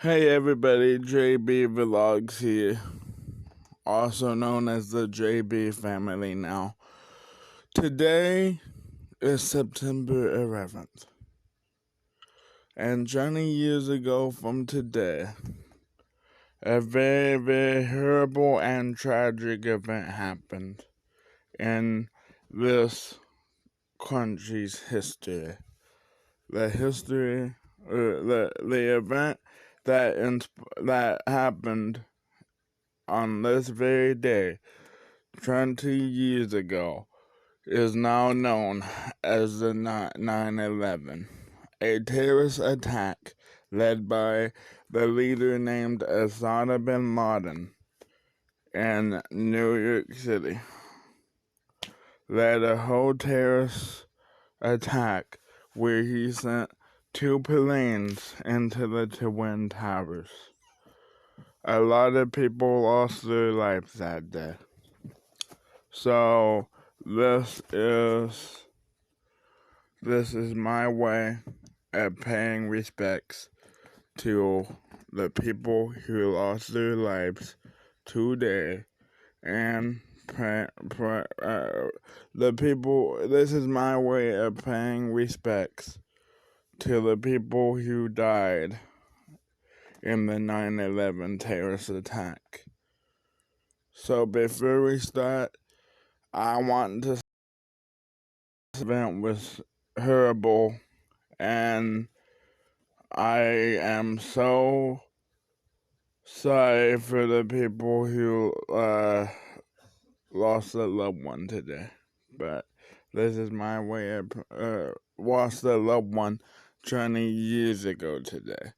Hey everybody, JB Vlogs here, also known as the JB family now. Today is September 11th, and 20 years ago from today, a very, very horrible and tragic event happened in this country's history. The event that happened on this very day 20 years ago is now known as the 9/11, a terrorist attack led by the leader named Osama bin Laden in New York City. Led a whole terrorist attack where he sent 2 planes into the Twin Towers. A lot of people lost their lives that day. So this is my way of paying respects to the people who lost their lives today, and this is my way of paying respects to the people who died in the 9/11 terrorist attack. So before we start, I want to say this event was horrible, and I am so sorry for the people who lost a loved one today. But this is my way of lost a loved one 20 years ago today.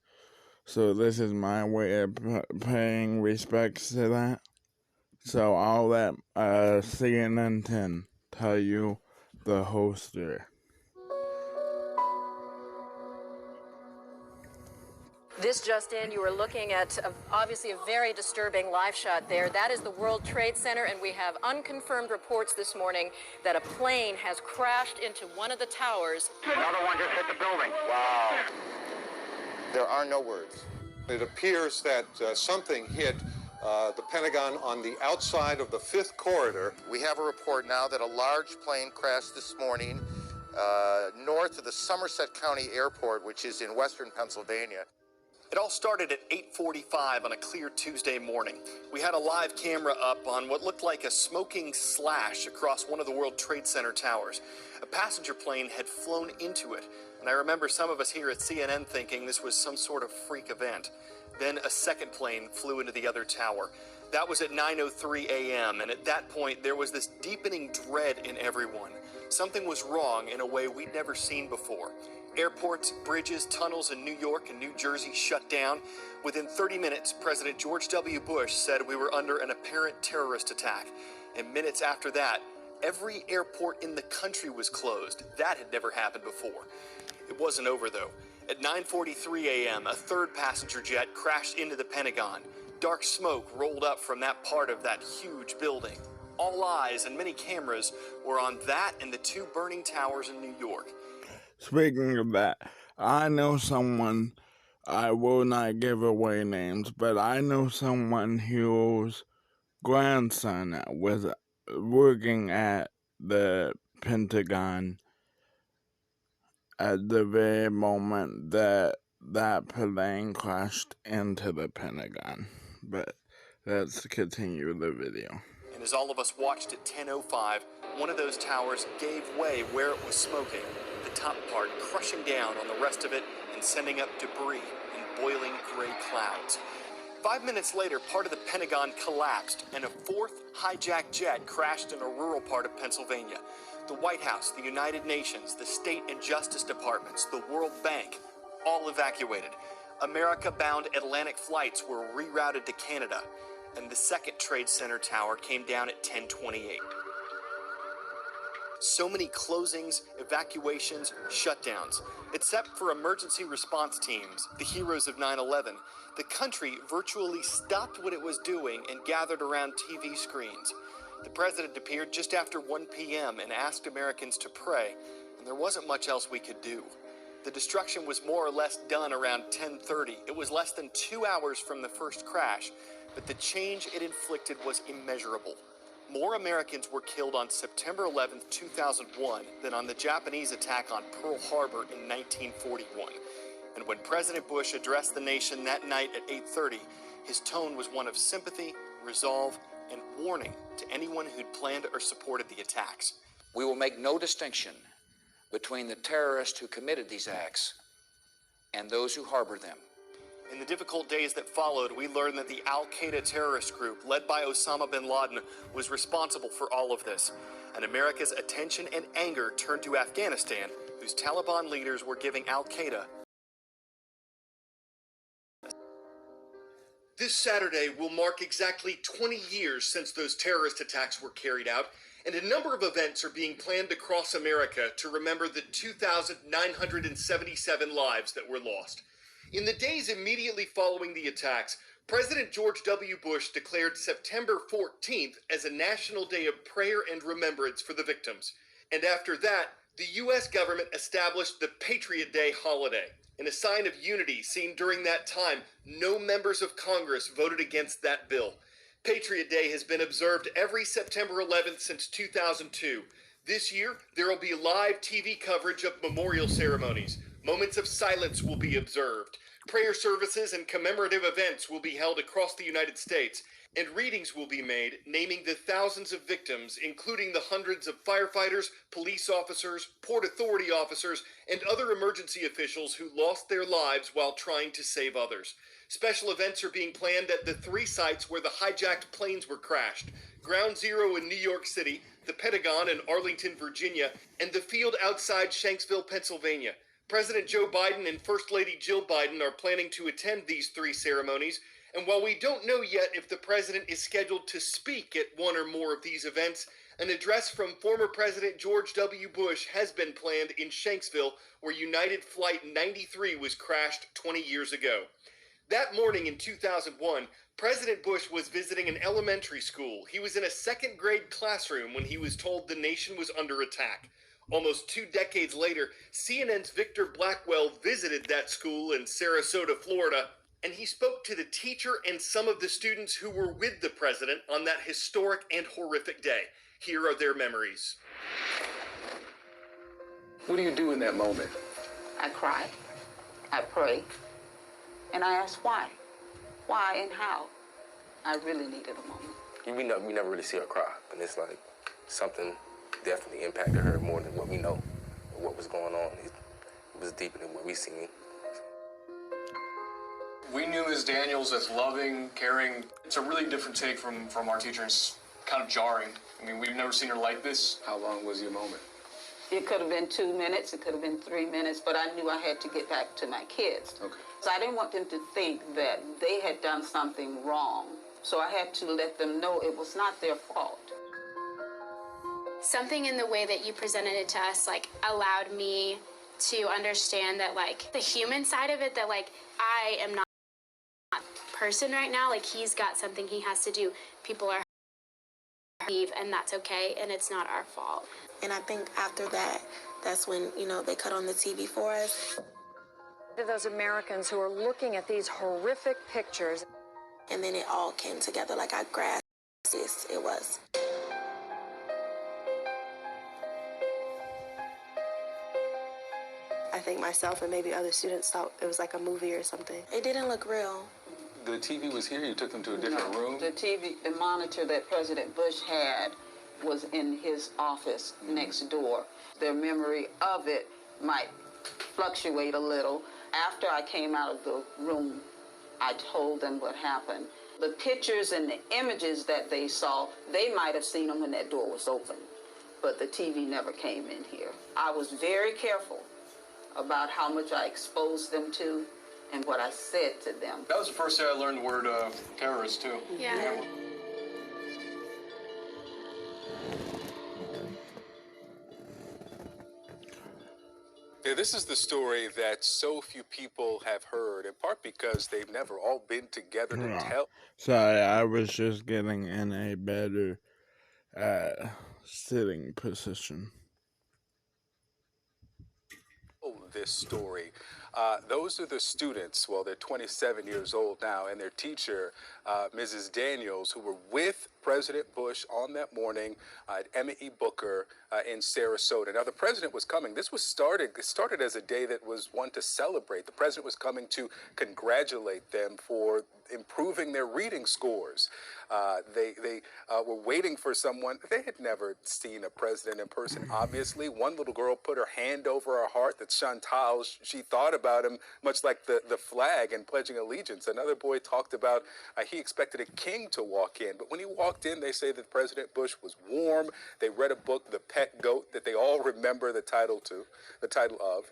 So this is my way of paying respects to that. So I'll let CNN 10 tell you the whole story. This just in, you are looking at obviously a very disturbing live shot there. That is the World Trade Center, and we have unconfirmed reports this morning that a plane has crashed into one of the towers. Another one just hit the building. Wow. There are no words. It appears that something hit the Pentagon on the outside of the 5th corridor. We have a report now that a large plane crashed this morning north of the Somerset County Airport, which is in western Pennsylvania. It all started at 8:45 on a clear Tuesday morning. We had a live camera up on what looked like a smoking slash across one of the World Trade Center towers. A passenger plane had flown into it, and I remember some of us here at CNN thinking this was some sort of freak event. Then a second plane flew into the other tower. That was at 9:03 a.m., and at that point there was this deepening dread in everyone. Something was wrong in a way we'd never seen before. Airports, bridges, tunnels in New York and New Jersey shut down. Within 30 minutes, President George W. Bush said we were under an apparent terrorist attack. And minutes after that, every airport in the country was closed. That had never happened before. It wasn't over, though. At 9:43 a.m., a third passenger jet crashed into the Pentagon. Dark smoke rolled up from that part of that huge building. All eyes and many cameras were on that and the 2 burning towers in New York. Speaking of that, I know someone, I will not give away names, but I know someone whose grandson was working at the Pentagon at the very moment that plane crashed into the Pentagon. But let's continue the video. And as all of us watched at 10:05, one of those towers gave way where it was smoking, the top part crushing down on the rest of it and sending up debris in boiling gray clouds. 5 minutes later, part of the Pentagon collapsed, and a 4th hijacked jet crashed in a rural part of Pennsylvania. The White House, the United Nations, the state and justice departments, the World Bank, all evacuated. America-bound Atlantic flights were rerouted to Canada, and the second Trade Center tower came down at 10:28. So many closings, evacuations, shutdowns. Except for emergency response teams, the heroes of 9/11, the country virtually stopped what it was doing and gathered around TV screens. The president appeared just after 1 p.m. and asked Americans to pray, and there wasn't much else we could do. The destruction was more or less done around 10:30. It was less than 2 hours from the first crash, but the change it inflicted was immeasurable. More Americans were killed on September 11, 2001 than on the Japanese attack on Pearl Harbor in 1941. And when President Bush addressed the nation that night at 8:30, his tone was one of sympathy, resolve, and warning to anyone who'd planned or supported the attacks. We will make no distinction between the terrorists who committed these acts and those who harbor them. In the difficult days that followed, we learned that the Al-Qaeda terrorist group, led by Osama bin Laden, was responsible for all of this. And America's attention and anger turned to Afghanistan, whose Taliban leaders were giving Al-Qaeda. This Saturday will mark exactly 20 years since those terrorist attacks were carried out, and a number of events are being planned across America to remember the 2,977 lives that were lost. In the days immediately following the attacks, President George W. Bush declared September 14th as a national day of prayer and remembrance for the victims. And after that, the U.S. government established the Patriot Day holiday. In a sign of unity seen during that time, no members of Congress voted against that bill. Patriot Day has been observed every September 11th since 2002. This year, there will be live TV coverage of memorial ceremonies. Moments of silence will be observed. Prayer services and commemorative events will be held across the United States, and readings will be made naming the thousands of victims, including the hundreds of firefighters, police officers, Port Authority officers, and other emergency officials who lost their lives while trying to save others. Special events are being planned at the 3 sites where the hijacked planes were crashed: Ground Zero in New York City, the Pentagon in Arlington, Virginia, and the field outside Shanksville, Pennsylvania. President Joe Biden and First Lady Jill Biden are planning to attend these 3 ceremonies, and while we don't know yet if the president is scheduled to speak at one or more of these events, an address from former President George W. Bush has been planned in Shanksville, where United Flight 93 was crashed 20 years ago. That morning in 2001, President Bush was visiting an elementary school. He was in a 2nd grade classroom when he was told the nation was under attack. Almost 2 decades later, CNN's Victor Blackwell visited that school in Sarasota, Florida, and he spoke to the teacher and some of the students who were with the president on that historic and horrific day. Here are their memories. What do you do in that moment? I cry, I pray, and I ask why. Why and how? I really needed a moment. We never really see her cry, and it's like something definitely impacted her more than what we know, what was going on. It was deeper than what we seen. We knew Ms. Daniels as loving, caring. It's a really different take from our teacher. It's kind of jarring. I mean, we've never seen her like this. How long was your moment? It could have been 2 minutes, it could have been 3 minutes, but I knew I had to get back to my kids. Okay. So I didn't want them to think that they had done something wrong. So I had to let them know it was not their fault. Something in the way that you presented it to us, like, allowed me to understand that, like, the human side of it, that, like, I am not a person right now. Like, he's got something he has to do. People are leave, and that's okay, and it's not our fault. And I think after that, that's when, they cut on the TV for us. To those Americans who are looking at these horrific pictures. And then it all came together, like I grasped this, it was. I think myself and maybe other students thought it was like a movie or something. It didn't look real. The TV was here? You took them to a different room? The monitor that President Bush had was in his office next door. Their memory of it might fluctuate a little. After I came out of the room, I told them what happened. The pictures and the images that they saw, they might have seen them when that door was open, but the TV never came in here. I was very careful about how much I exposed them to and what I said to them. That was the first day I learned the word terrorist, too. Yeah. Yeah, this is the story that so few people have heard, in part because they've never all been together to tell. Sorry, I was just getting in a better sitting position. this story. Those are the students, well, they're 27 years old now, and their teacher, Mrs. Daniels, who were with President Bush on that morning at Emmett E. Booker in Sarasota. Now, the president was coming. It started as a day that was one to celebrate. The president was coming to congratulate them for improving their reading scores. They were waiting for someone. They had never seen a president in person, obviously. One little girl put her hand over her heart that Chantal, she thought about him much like the flag and pledging allegiance. Another boy talked about he expected a king to walk in. But when he walked in, they say that President Bush was warm. They read a book, The Pet Goat, that they all remember the title of.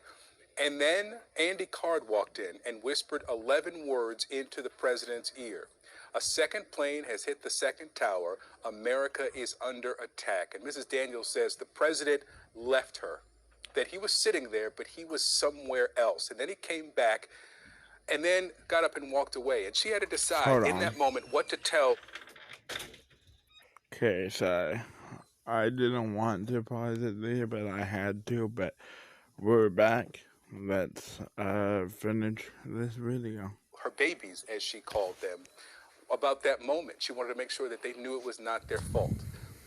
And then Andy Card walked in and whispered 11 words into the president's ear. A second plane has hit the second tower. America is under attack. And Mrs. Daniels says the president left her, that he was sitting there, but he was somewhere else. And then he came back and then got up and walked away. And she had to decide in that moment what to tell. Okay, so I didn't want to pause it there, but I had to. But we're back. Let's finish this video. Her babies, as she called them, about that moment. She wanted to make sure that they knew it was not their fault.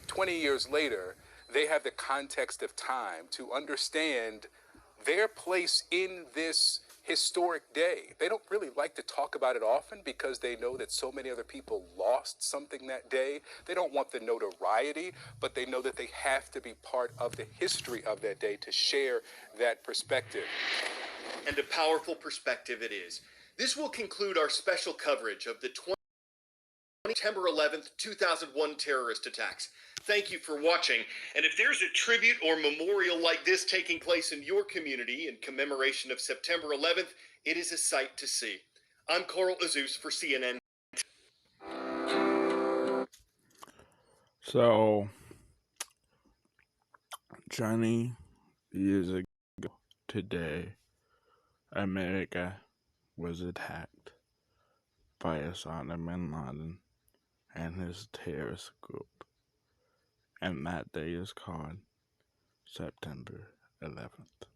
20 years later, they have the context of time to understand their place in this historic day. They don't really like to talk about it often because they know that so many other people lost something that day. They don't want the notoriety, but they know that they have to be part of the history of that day to share that perspective. And a powerful perspective it is. This will conclude our special coverage of the September 11th, 2001 terrorist attacks. Thank you for watching. And if there's a tribute or memorial like this taking place in your community in commemoration of September 11th, it is a sight to see. I'm Carl Azus for CNN. So, 20 years ago today, America was attacked by Osama bin Laden and his terrorist group. And that day is called September 11th.